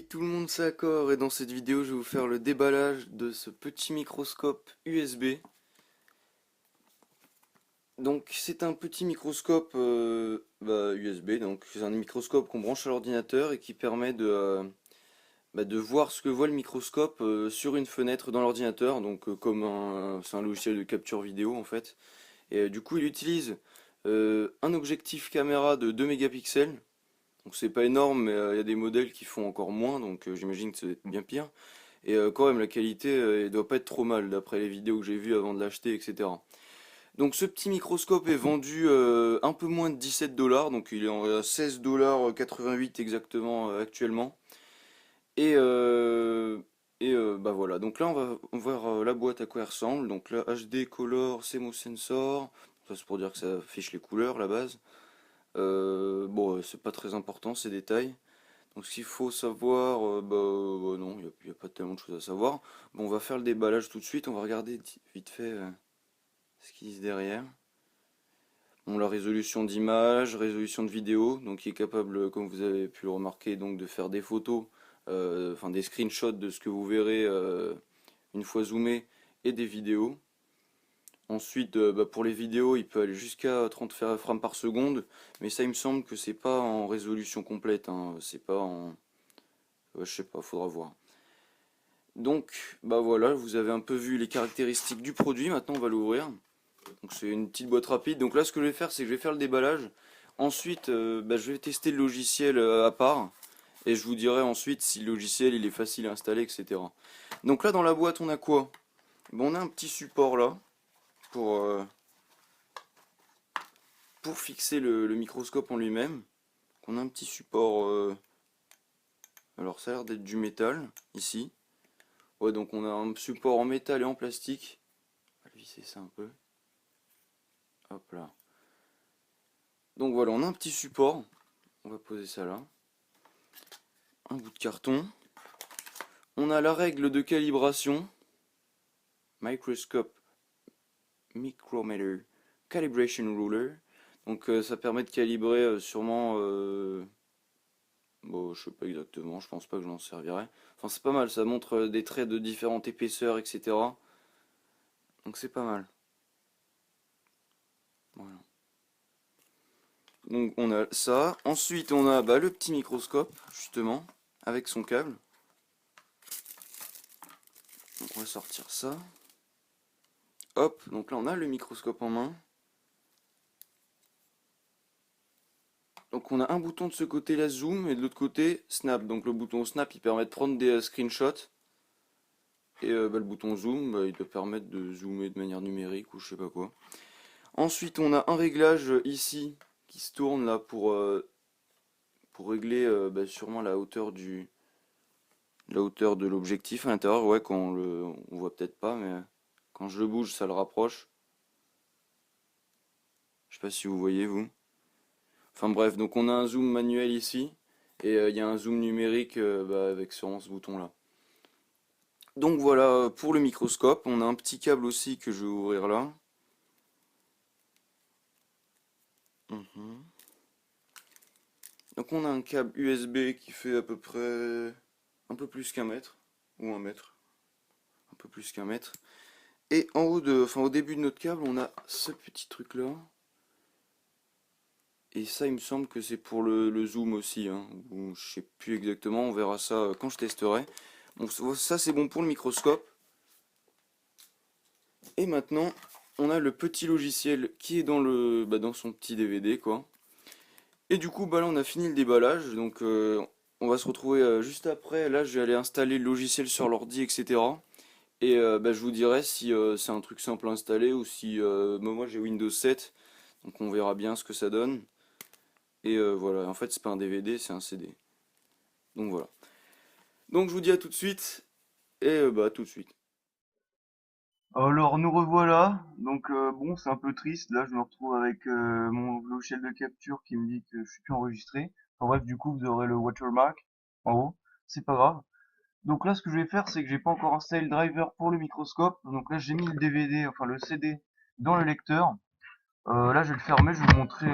tout le monde, c'est Accor et dans cette vidéo je vais vous faire le déballage de ce petit microscope USB. Donc c'est un petit microscope USB, donc c'est un microscope qu'on branche à l'ordinateur et qui permet de voir ce que voit le microscope sur une fenêtre dans l'ordinateur, donc c'est un logiciel de capture vidéo en fait. Et du coup il utilise un objectif caméra de 2 mégapixels, donc c'est pas énorme mais il y a des modèles qui font encore moins, donc j'imagine que c'est bien pire. Et quand même, la qualité, elle doit pas être trop mal d'après les vidéos que j'ai vues avant de l'acheter, etc. Donc ce petit microscope est vendu un peu moins de 17 dollars, donc il est en 16 $88 exactement actuellement. Et, euh, bah voilà, donc là on va voir la boîte à quoi elle ressemble. Donc là HD Color CMOS Sensor, ça c'est pour dire que ça affiche les couleurs la base. Bon, c'est pas très important ces détails. Donc ce qu'il faut savoir, non, il n'y a pas tellement de choses à savoir. Bon, on va faire le déballage tout de suite, on va regarder vite fait ce qu'ils disent derrière. Bon, la résolution d'image, résolution de vidéo, donc il est capable, comme vous avez pu le remarquer, donc de faire des photos, enfin des screenshots de ce que vous verrez une fois zoomé, et des vidéos. Ensuite, pour les vidéos, il peut aller jusqu'à 30 frames par seconde, mais ça il me semble que c'est pas en résolution complète, hein, c'est pas en... je sais pas, faudra voir. Donc, bah voilà, vous avez un peu vu les caractéristiques du produit. Maintenant, on va l'ouvrir. Donc, c'est une petite boîte rapide. Donc là, ce que je vais faire, c'est que je vais faire le déballage. Ensuite, je vais tester le logiciel à part. Et je vous dirai ensuite si le logiciel il est facile à installer, etc. Donc là, dans la boîte, on a quoi? Bon, on a un petit support là pour, euh, pour fixer le microscope en lui-même. On a un petit support. Alors, ça a l'air d'être du métal ici. Ouais, donc on a un support en métal et en plastique. On va visser ça un peu. Hop là. Donc voilà, on a un petit support. On va poser ça là. Un bout de carton. On a la règle de calibration. Microscope Micrometer Calibration Ruler. Donc ça permet de calibrer sûrement... bon, je sais pas exactement, je pense pas que je m'en servirai. Enfin c'est pas mal, ça montre des traits de différentes épaisseurs, etc. Donc c'est pas mal. Voilà. Donc on a ça. Ensuite on a le petit microscope, justement, avec son câble. Donc on va sortir ça. Hop, donc là on a le microscope en main. Donc on a un bouton de ce côté là, zoom, et de l'autre côté, snap. Donc le bouton snap, il permet de prendre des screenshots. Et le bouton zoom, il doit permettre de zoomer de manière numérique ou je sais pas quoi. Ensuite on a un réglage ici qui se tourne là pour régler sûrement la hauteur de l'objectif à l'intérieur. Ouais, quand on voit peut-être pas, mais quand je le bouge, ça le rapproche. Je sais pas si vous voyez vous. Enfin bref, donc on a un zoom manuel ici, et il y a un zoom numérique avec sûrement ce bouton là. Donc voilà pour le microscope, on a un petit câble aussi que je vais ouvrir là. Mhm. Donc on a un câble USB qui fait à peu près un peu plus qu'un mètre, ou un mètre, un peu plus qu'un mètre. Et au début de notre câble, on a ce petit truc là. Et ça, il me semble que c'est pour le zoom aussi, hein. Ou je sais plus exactement, on verra ça quand je testerai. Bon, ça c'est bon pour le microscope. Et maintenant, on a le petit logiciel qui est dans son petit DVD, quoi. Et du coup, là, on a fini le déballage. Donc, on va se retrouver juste après. Là, je vais aller installer le logiciel sur l'ordi, etc. Et je vous dirai si c'est un truc simple à installer ou si... moi, j'ai Windows 7. Donc, on verra bien ce que ça donne. Et voilà, en fait, c'est pas un DVD, c'est un CD. Donc, voilà. Donc, je vous dis à tout de suite. Et à tout de suite. Alors nous revoilà, donc bon c'est un peu triste, là je me retrouve avec mon logiciel de capture qui me dit que je suis plus enregistré. Enfin bref, du coup vous aurez le watermark en haut, c'est pas grave. Donc là ce que je vais faire c'est que j'ai pas encore installé le driver pour le microscope, donc là j'ai mis le DVD, enfin le CD dans le lecteur. Là je vais le fermer, je vais vous montrer,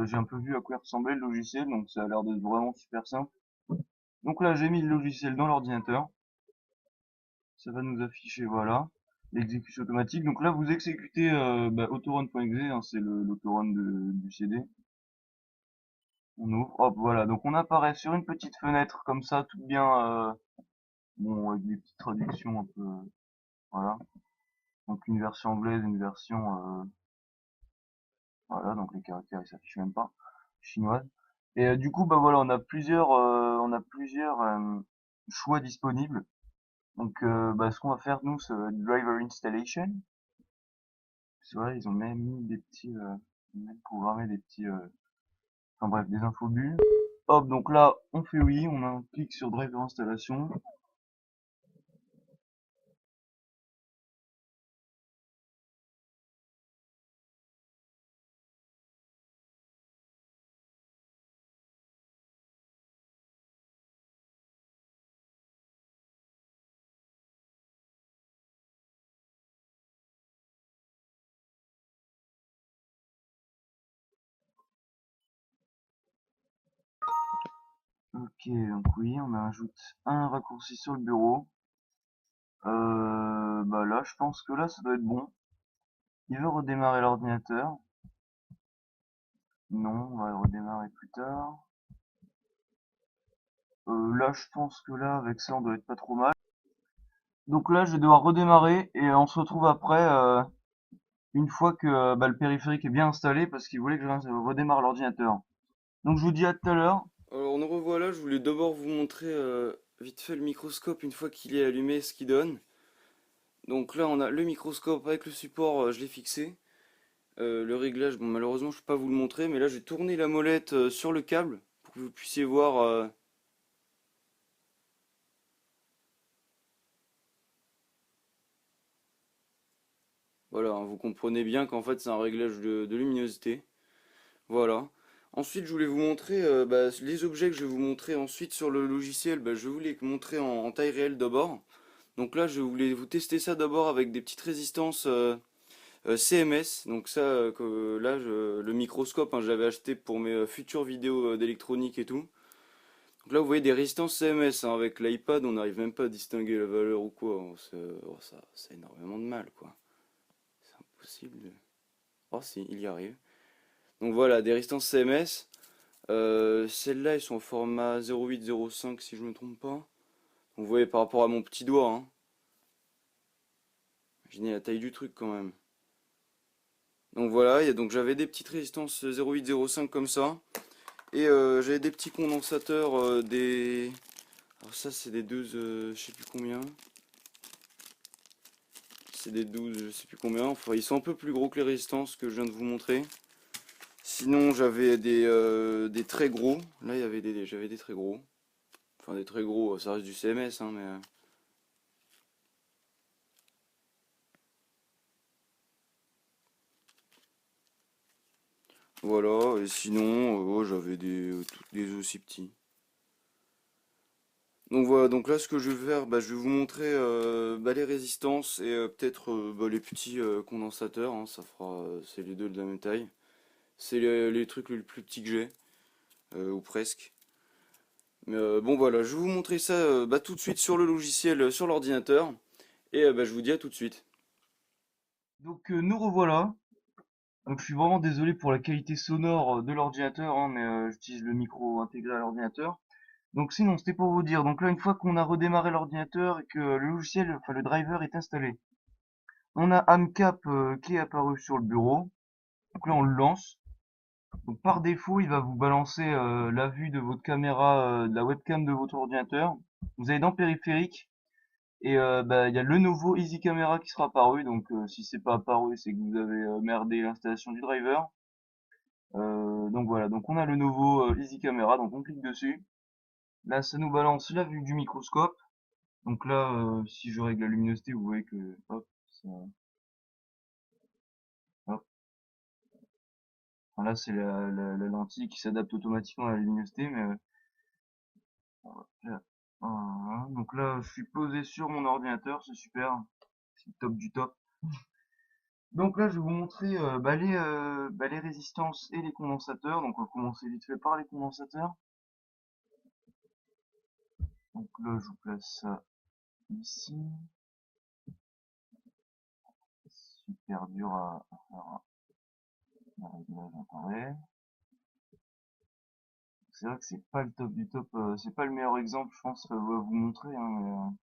j'ai un peu vu à quoi ressemblait le logiciel, donc ça a l'air d'être vraiment super simple. Donc là, j'ai mis le logiciel dans l'ordinateur. Ça va nous afficher, voilà, l'exécution automatique. Donc là, vous exécutez autorun.exe, hein, c'est l'autorun du CD. On ouvre, hop, voilà. Donc on apparaît sur une petite fenêtre comme ça, tout bien, bon, avec des petites traductions un peu, voilà. Donc une version anglaise, une version, voilà, donc les caractères ils s'affichent même pas, chinoise. Et du coup, bah voilà, on a plusieurs choix disponibles. Donc, ce qu'on va faire nous, c'est driver installation. C'est vrai, ils ont même mis des petits, même programmé des petits, enfin bref, des infos bulles. Hop, donc là, on fait oui, on a un clic sur driver installation. Ok, donc oui, on ajoute un raccourci sur le bureau. Bah là, je pense que là, ça doit être bon. Il veut redémarrer l'ordinateur. Non, on va le redémarrer plus tard. Là, je pense que là, avec ça, on doit être pas trop mal. Donc là, je vais devoir redémarrer et on se retrouve après, une fois que le périphérique est bien installé, parce qu'il voulait que je redémarre l'ordinateur. Donc je vous dis à tout à l'heure. Alors nous revoilà, je voulais d'abord vous montrer vite fait le microscope une fois qu'il est allumé, ce qu'il donne. Donc là on a le microscope avec le support, je l'ai fixé. Le réglage, bon malheureusement je peux pas vous le montrer, mais là j'ai tourné la molette sur le câble pour que vous puissiez voir. Voilà, hein, vous comprenez bien qu'en fait c'est un réglage de luminosité. Voilà. Ensuite je voulais vous montrer les objets que je vais vous montrer ensuite sur le logiciel. Je vais vous les montrer en taille réelle d'abord. Donc là je voulais vous tester ça d'abord avec des petites résistances. CMS, donc ça, le microscope, hein, je l'avais acheté pour mes futures vidéos d'électronique et tout. Donc là, vous voyez des résistances CMS, hein, avec l'iPad, on n'arrive même pas à distinguer la valeur ou quoi. Ça a énormément de mal, quoi. C'est impossible. Oh si, il y arrive. Donc voilà, des résistances CMS. Celles-là, elles sont au format 0,8-0,5 si je me trompe pas. Donc, vous voyez par rapport à mon petit doigt, hein. Imaginez la taille du truc quand même. Donc voilà, donc j'avais des petites résistances 0,8-0,5 comme ça. Et j'avais des petits condensateurs, des... Alors ça c'est des 12, je sais plus combien. C'est des 12, je sais plus combien. Enfin ils sont un peu plus gros que les résistances que je viens de vous montrer. Sinon j'avais des très gros. Là j'avais des très gros. Enfin des très gros, ça reste du CMS hein, mais... Voilà, et sinon j'avais des aussi petits. Donc voilà, donc là ce que je vais faire, je vais vous montrer les résistances et peut-être les petits condensateurs, hein, ça fera, c'est les deux de la même taille. C'est les trucs les plus petits que j'ai, ou presque. Mais bon voilà, je vais vous montrer ça tout de suite sur le logiciel, sur l'ordinateur, et je vous dis à tout de suite. Donc nous revoilà. Donc je suis vraiment désolé pour la qualité sonore de l'ordinateur, hein, mais j'utilise le micro intégré à l'ordinateur. Donc sinon, c'était pour vous dire, donc là, une fois qu'on a redémarré l'ordinateur et que le logiciel, enfin le driver est installé, on a AMCAP qui est apparu sur le bureau. Donc là, on le lance. Donc par défaut, il va vous balancer la vue de votre caméra, de la webcam de votre ordinateur. Vous allez dans périphérique et il y a le nouveau Easy Camera qui sera apparu. Donc si c'est pas apparu, c'est que vous avez merdé l'installation du driver. Donc voilà, donc on a le nouveau Easy Camera, donc on clique dessus. Là, ça nous balance la vue du microscope. Donc là, si je règle la luminosité, vous voyez que hop, ça, hop. Enfin, là, c'est la lentille qui s'adapte automatiquement à la luminosité, mais là, voilà. Donc là, je suis posé sur mon ordinateur, c'est super, c'est le top du top. Donc là, je vais vous montrer les résistances et les condensateurs. Donc on va commencer vite fait par les condensateurs. Donc là, je vous place ça ici. Super dur à faire un réglage en temps réel. C'est vrai que c'est pas le top du top, c'est pas le meilleur exemple, je pense, à vous montrer, hein,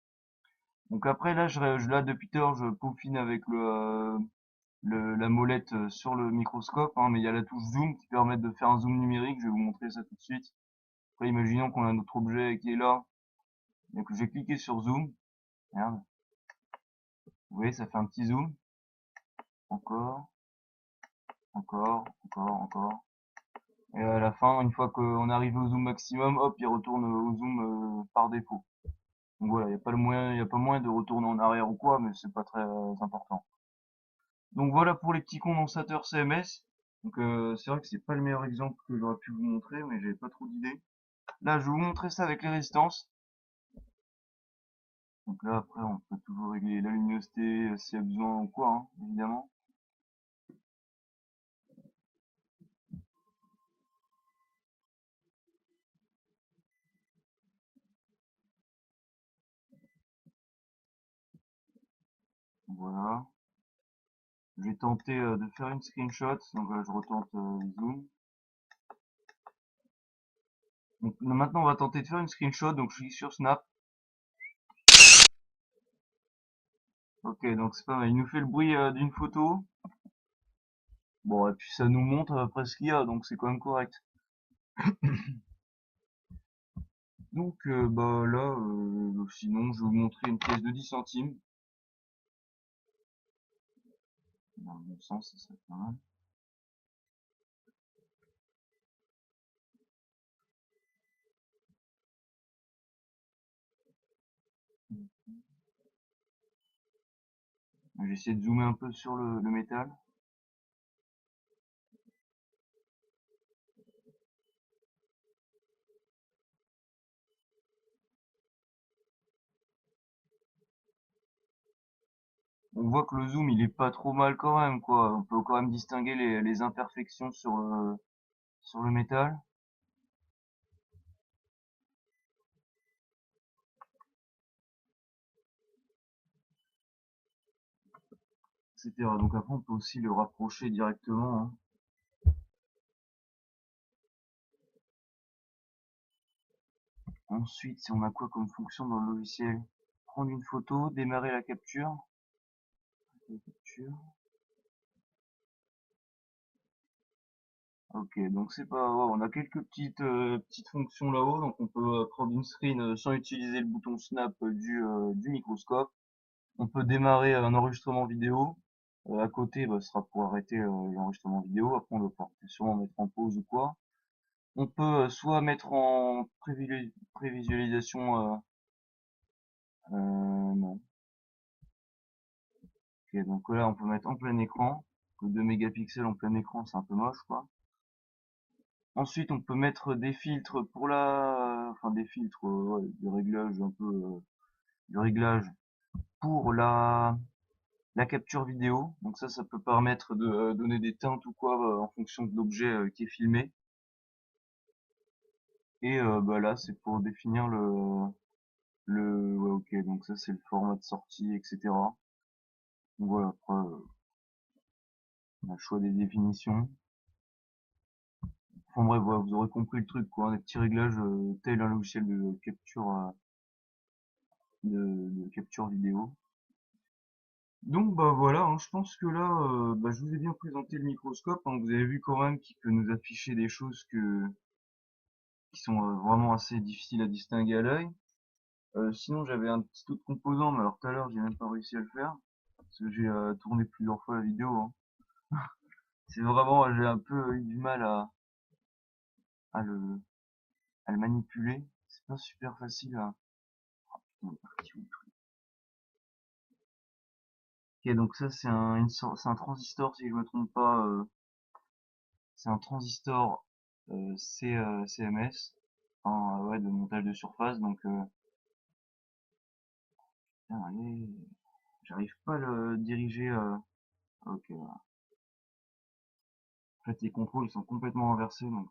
donc après là, là depuis tout à l'heure, je peaufine avec la molette sur le microscope, hein, mais il y a la touche zoom qui permet de faire un zoom numérique. Je vais vous montrer ça tout de suite. Après, imaginons qu'on a notre objet qui est là, donc j'ai cliqué sur zoom. Regarde, vous voyez, ça fait un petit zoom. Encore, encore. Et à la fin, une fois qu'on arrive au zoom maximum, hop, il retourne au zoom par défaut. Donc voilà, il n'y a pas le moyen, il y a pas moyen de retourner en arrière ou quoi, mais c'est pas très important. Donc voilà pour les petits condensateurs CMS. Donc c'est vrai que c'est pas le meilleur exemple que j'aurais pu vous montrer, mais j'avais pas trop d'idées. Là, je vais vous montrer ça avec les résistances. Donc là, après, on peut toujours régler la luminosité s'il y a besoin ou quoi, hein, évidemment. Voilà. Je vais tenter de faire une screenshot. Donc là, je retente zoom. Donc maintenant, on va tenter de faire une screenshot. Donc je clique sur snap. Ok, donc c'est pas mal. Il nous fait le bruit d'une photo. Bon, et puis ça nous montre à peu près ce qu'il y a, donc c'est quand même correct. Donc bah là, sinon, je vais vous montrer une pièce de 10 centimes. Dans le bon sens, ça serait pas mal. J'ai essayé de zoomer un peu sur le métal. On voit que le zoom, il est pas trop mal quand même, quoi. On peut quand même distinguer les imperfections sur le métal, etc. Donc après, on peut aussi le rapprocher directement, hein. Ensuite, si on a quoi comme fonction dans le logiciel? Prendre une photo, démarrer la capture. Ok, donc c'est pas, ouais, on a quelques petites fonctions là-haut, donc on peut prendre une screen sans utiliser le bouton snap du microscope. On peut démarrer un enregistrement vidéo. À côté, bah, ce sera pour arrêter l'enregistrement vidéo. Après, on va pouvoir sûrement mettre en pause ou quoi. On peut soit mettre en prévisualisation, non. Ok, donc là, on peut mettre en plein écran. 2 mégapixels en plein écran, c'est un peu moche, quoi. Ensuite, on peut mettre des filtres pour enfin des filtres, ouais, du réglage un peu, du réglage pour la capture vidéo. Donc ça peut permettre de donner des teintes ou quoi en fonction de l'objet qui est filmé. Et bah là, c'est pour définir ouais, ok, donc ça c'est le format de sortie, etc. Donc voilà, après, on a le choix des définitions. Enfin bref, voilà, vous aurez compris le truc, quoi, des petits réglages tel un logiciel de capture vidéo. Donc bah voilà, hein, je pense que là, bah, je vous ai bien présenté le microscope, hein. Vous avez vu quand même qu'il peut nous afficher des choses qui sont vraiment assez difficiles à distinguer à l'œil. Sinon j'avais un petit autre composant, mais alors tout à l'heure j'ai même pas réussi à le faire, parce que j'ai tourné plusieurs fois la vidéo, hein. C'est vraiment, j'ai un peu eu du mal à le, à le manipuler. C'est pas super facile à... Ok, donc ça c'est c'est un transistor si je me trompe pas. C'est un transistor CMS, enfin, ouais, de montage de surface. Donc putain, allez, j'arrive pas à le diriger. Ok, voilà. En fait, les contrôles ils sont complètement inversés, donc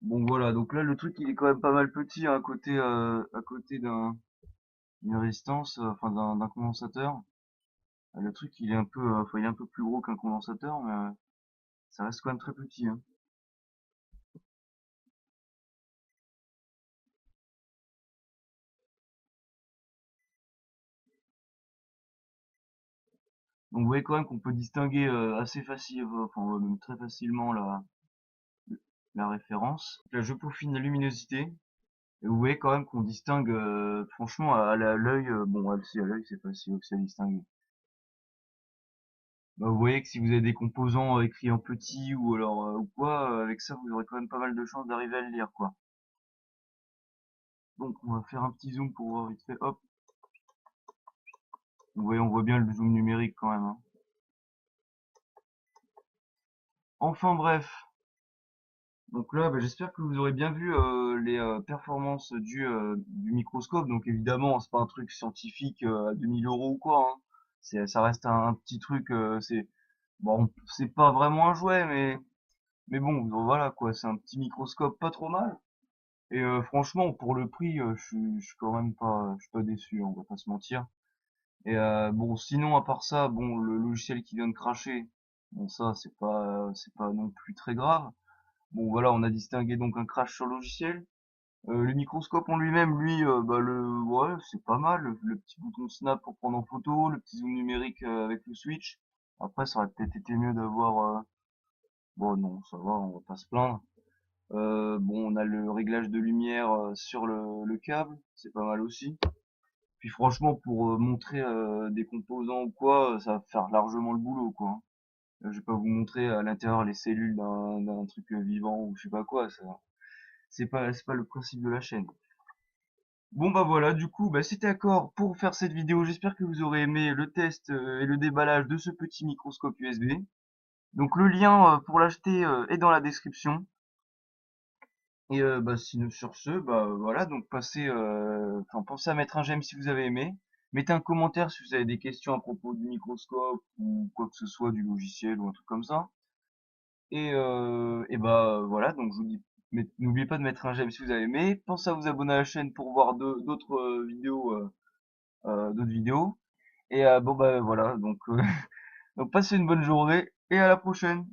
Bon voilà, donc là le truc il est quand même pas mal petit hein, à côté d'une résistance, enfin d'un condensateur. Le truc il est un peu, enfin il est un peu plus gros qu'un condensateur, mais ça reste quand même très petit, hein. Donc vous voyez quand même qu'on peut distinguer assez facilement, enfin ouais, même très facilement la référence. Là je peaufine la luminosité. Et vous voyez quand même qu'on distingue, franchement, à l'œil, bon, si à l'œil c'est facile aussi à distinguer. Bah, vous voyez que si vous avez des composants écrits en petit ou alors ou quoi, avec ça vous aurez quand même pas mal de chances d'arriver à le lire, quoi. Donc on va faire un petit zoom pour voir vite fait, hop. Vous voyez, on voit bien le zoom numérique quand même, hein. Enfin bref, donc là, bah, j'espère que vous aurez bien vu les performances du microscope. Donc évidemment, c'est pas un truc scientifique à 2000 € ou quoi, hein. Ça reste un petit truc, c'est bon, c'est pas vraiment un jouet, mais bon, voilà quoi, c'est un petit microscope pas trop mal. Et franchement, pour le prix, je suis quand même pas, je suis pas déçu, on va pas se mentir. Et bon, sinon à part ça, bon, le logiciel qui vient de cracher, bon ça c'est pas non plus très grave. Bon voilà, on a distingué donc un crash sur le logiciel. Le microscope en lui-même, lui, bah ouais, c'est pas mal. Le petit bouton snap pour prendre en photo, le petit zoom numérique avec le switch. Après, ça aurait peut-être été mieux d'avoir. Bon non, ça va, on va pas se plaindre. Bon, on a le réglage de lumière sur le câble, c'est pas mal aussi. Puis franchement, pour montrer des composants ou quoi, ça va faire largement le boulot, quoi, hein. Je vais pas vous montrer à l'intérieur les cellules d'un truc vivant ou je sais pas quoi, ça. C'est pas le principe de la chaîne. Bon bah voilà, du coup, bah c'était d'accord pour faire cette vidéo. J'espère que vous aurez aimé le test et le déballage de ce petit microscope USB. Donc le lien pour l'acheter est dans la description. Et bah sinon sur ce, bah voilà, donc enfin pensez à mettre un j'aime si vous avez aimé. Mettez un commentaire si vous avez des questions à propos du microscope ou quoi que ce soit du logiciel ou un truc comme ça. Et bah voilà, donc je vous dis, n'oubliez pas de mettre un j'aime si vous avez aimé. Pensez à vous abonner à la chaîne pour voir d'autres vidéos, d'autres vidéos. Et bon bah voilà, donc, donc passez une bonne journée et à la prochaine.